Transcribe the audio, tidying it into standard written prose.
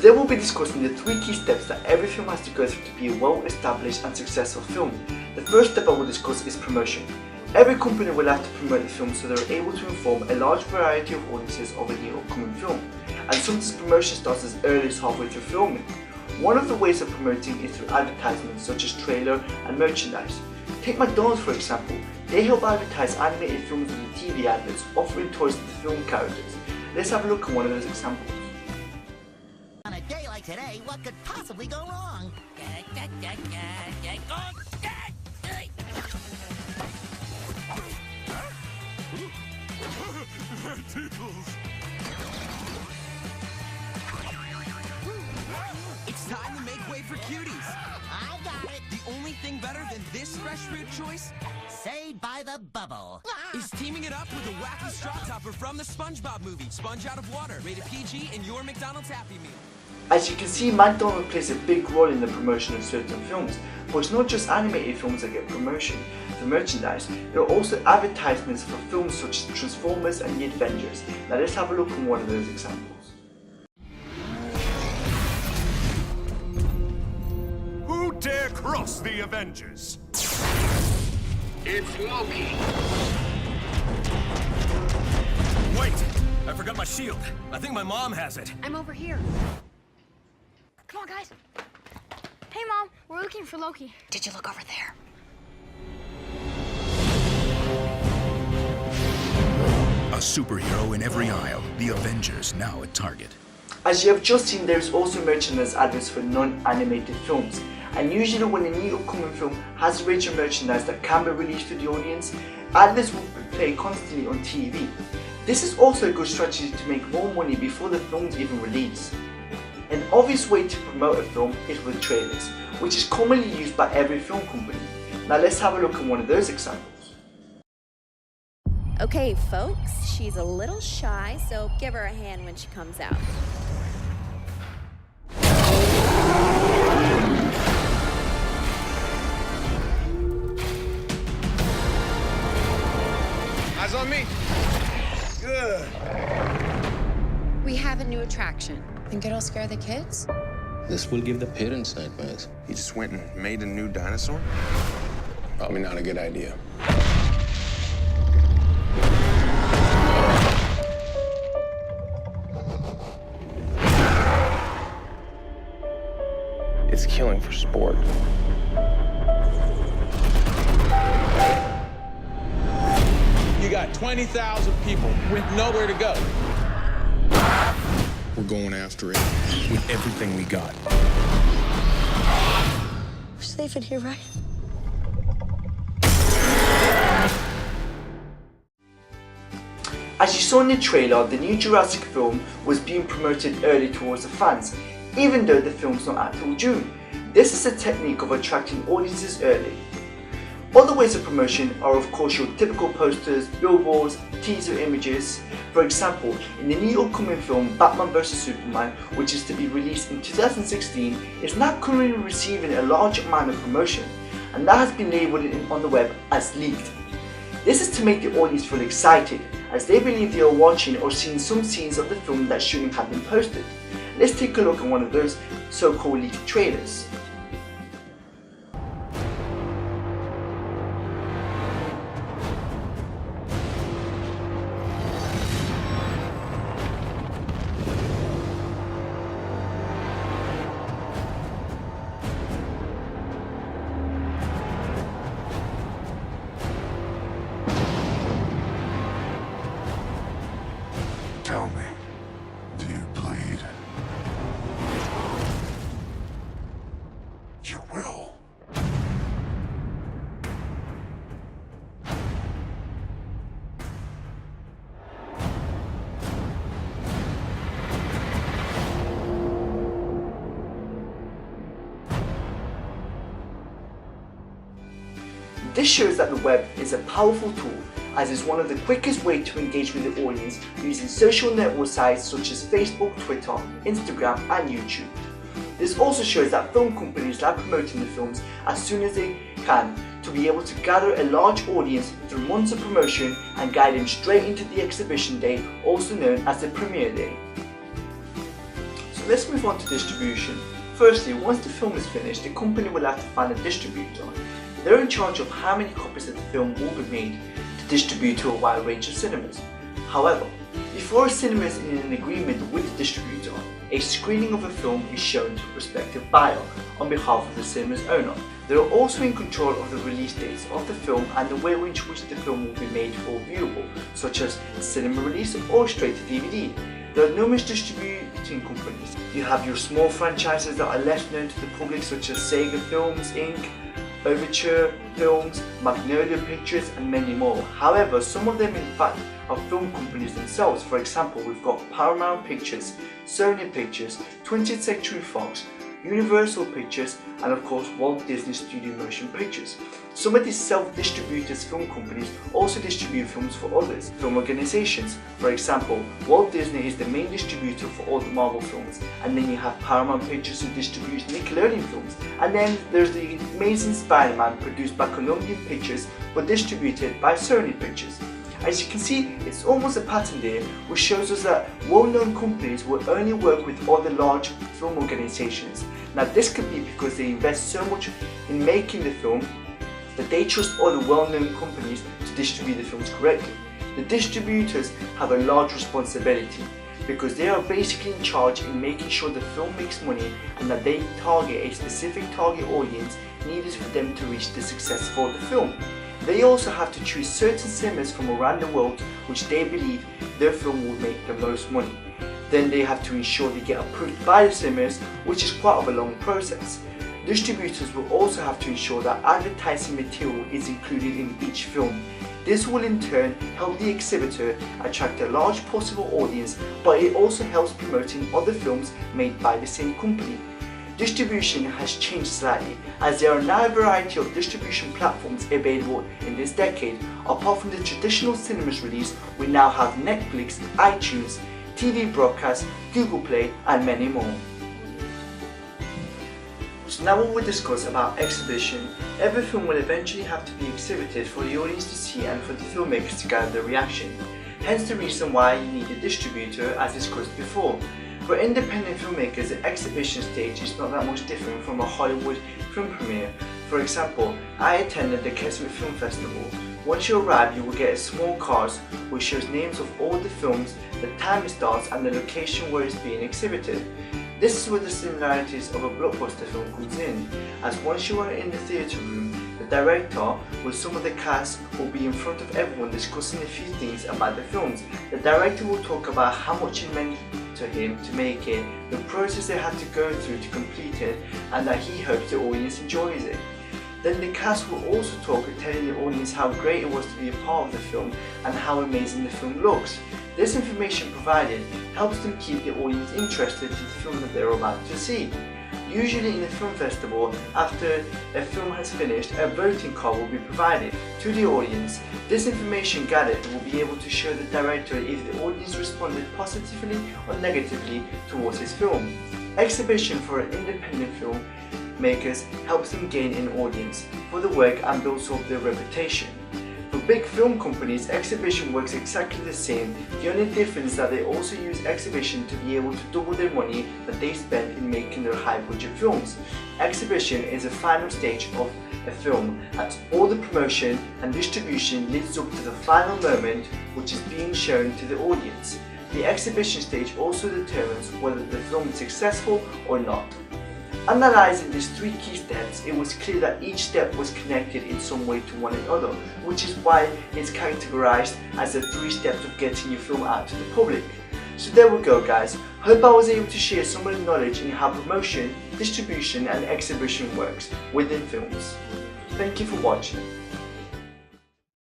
Today we'll be discussing the 3 key steps that every film has to go through to be a well-established and successful film. The first step I will discuss is promotion. Every company will have to promote the film so they're able to inform a large variety of audiences of a new upcoming film. And sometimes promotion starts as early as halfway through filming. One of the ways of promoting is through advertisements such as trailer and merchandise. Take McDonald's for example. They help advertise animated films with the TV adverts, offering toys to the film characters. Let's have a look at one of those examples. On a day like today, what could possibly go wrong? It's time to make way for cuties. I got it. The only thing better than this fresh fruit choice Saved by the bubble. is teaming it up with a wacky straw topper from the SpongeBob movie, Sponge Out of Water, rated PG in your McDonald's Happy Meal. As you can see, McDonald's plays a big role in the promotion of certain films, but it's not just animated films that get promotion for merchandise. There are also advertisements for films such as Transformers and The Avengers. Now let's have a look at one of those examples. Who dare cross the Avengers? It's Loki. Wait! I forgot my shield. I think my mom has it. I'm over here. Come on, guys. Hey, Mom, we're looking for Loki. Did you look over there? A superhero in every aisle, the Avengers now at Target. As you have just seen, there is also merchandise adverts for non-animated films. And usually when a new upcoming film has a range of merchandise that can be released to the audience, adverts will play constantly on TV. This is also a good strategy to make more money before the film's even released. An obvious way to promote a film is with trailers, which is commonly used by every film company. Now let's have a look at one of those examples. Okay, folks, she's a little shy, so give her a hand when she comes out. Eyes on me. Good. We have a new attraction. Think it'll scare the kids? This will give the parents nightmares. He just went and made a new dinosaur? Probably not a good idea. It's killing for sport. You got 20,000 people with nowhere to go. We're going after it with everything we got. We're safe in here, right? As you saw in the trailer, the new Jurassic film was being promoted early towards the fans, even though the film's not out till June. This is a technique of attracting audiences early. Other ways of promotion are of course your typical posters, billboards, teaser images. For example, in the new upcoming film Batman vs Superman, which is to be released in 2016, is now currently receiving a large amount of promotion, and that has been labelled on the web as leaked. This is to make the audience feel excited, as they believe they are watching or seeing some scenes of the film that shouldn't have been posted. Let's take a look at one of those so-called leaked trailers. Tell me, do you bleed? You will. This shows that the web is a powerful tool, as it's one of the quickest ways to engage with the audience using social network sites such as Facebook, Twitter, Instagram and YouTube. This also shows that film companies like promoting the films as soon as they can to be able to gather a large audience through months of promotion and guide them straight into the exhibition day, also known as the premiere day. So let's move on to distribution. Firstly, once the film is finished, the company will have to find a distributor. They're in charge of how many copies of the film will be made to distribute to a wide range of cinemas. However, before a cinema is in an agreement with the distributor, a screening of a film is shown to a prospective buyer on behalf of the cinema's owner. They are also in control of the release dates of the film and the way in which the film will be made for viewable, such as cinema release or straight to DVD. There are numerous distributing companies. You have your small franchises that are less known to the public, such as Sega Films Inc., Overture Films, Magnolia Pictures and many more. However, some of them in fact are film companies themselves. For example, we've got Paramount Pictures, Sony Pictures, 20th Century Fox, Universal Pictures and of course Walt Disney Studio Motion Pictures. Some of these self-distributed film companies also distribute films for others, film organizations. For example, Walt Disney is the main distributor for all the Marvel films, and then you have Paramount Pictures who distributes Nickelodeon films, and then there's the Amazing Spider-Man produced by Columbia Pictures but distributed by Sony Pictures. As you can see, it's almost a pattern there, which shows us that well-known companies will only work with other large film organizations. Now this could be because they invest so much in making the film that they trust other well-known companies to distribute the films correctly. The distributors have a large responsibility because they are basically in charge in making sure the film makes money and that they target a specific target audience needed for them to reach the success for the film. They also have to choose certain cinemas from around the world which they believe their film will make the most money. Then they have to ensure they get approved by the cinemas, which is quite of a long process. Distributors will also have to ensure that advertising material is included in each film. This will in turn help the exhibitor attract a large possible audience, but it also helps promoting other films made by the same company. Distribution has changed slightly, as there are now a variety of distribution platforms available in this decade. Apart from the traditional cinemas release, we now have Netflix, iTunes, TV broadcast, Google Play and many more. So now we will discuss about exhibition. Every film will eventually have to be exhibited for the audience to see and for the filmmakers to gather their reaction. Hence the reason why you need a distributor, as discussed before. For independent filmmakers, the exhibition stage is not that much different from a Hollywood film premiere. For example, I attended the Keswick Film Festival. Once you arrive, you will get a small card which shows names of all the films, the time it starts and the location where it's being exhibited. This is where the similarities of a blockbuster film comes in, as once you are in the theatre room, the director with some of the cast will be in front of everyone discussing a few things about the films. The director will talk about how much it meant to him to make it, the process they had to go through to complete it, and that he hopes the audience enjoys it. Then the cast will also talk, telling the audience how great it was to be a part of the film and how amazing the film looks. This information provided helps them keep the audience interested in the film that they're about to see. Usually in a film festival, after a film has finished, a voting card will be provided to the audience. This information gathered will be able to show the director if the audience responded positively or negatively towards his film. Exhibition for an independent film makers helps them gain an audience for the work and builds up their reputation. For big film companies, exhibition works exactly the same. The only difference is that they also use exhibition to be able to double their money that they spend in making their high budget films. Exhibition is the final stage of a film, as all the promotion and distribution leads up to the final moment which is being shown to the audience. The exhibition stage also determines whether the film is successful or not. Analysing these three key steps, it was clear that each step was connected in some way to one another, which is why it's categorised as the 3 steps of getting your film out to the public. So there we go guys, hope I was able to share some of the knowledge in how promotion, distribution and exhibition works within films. Thank you for watching.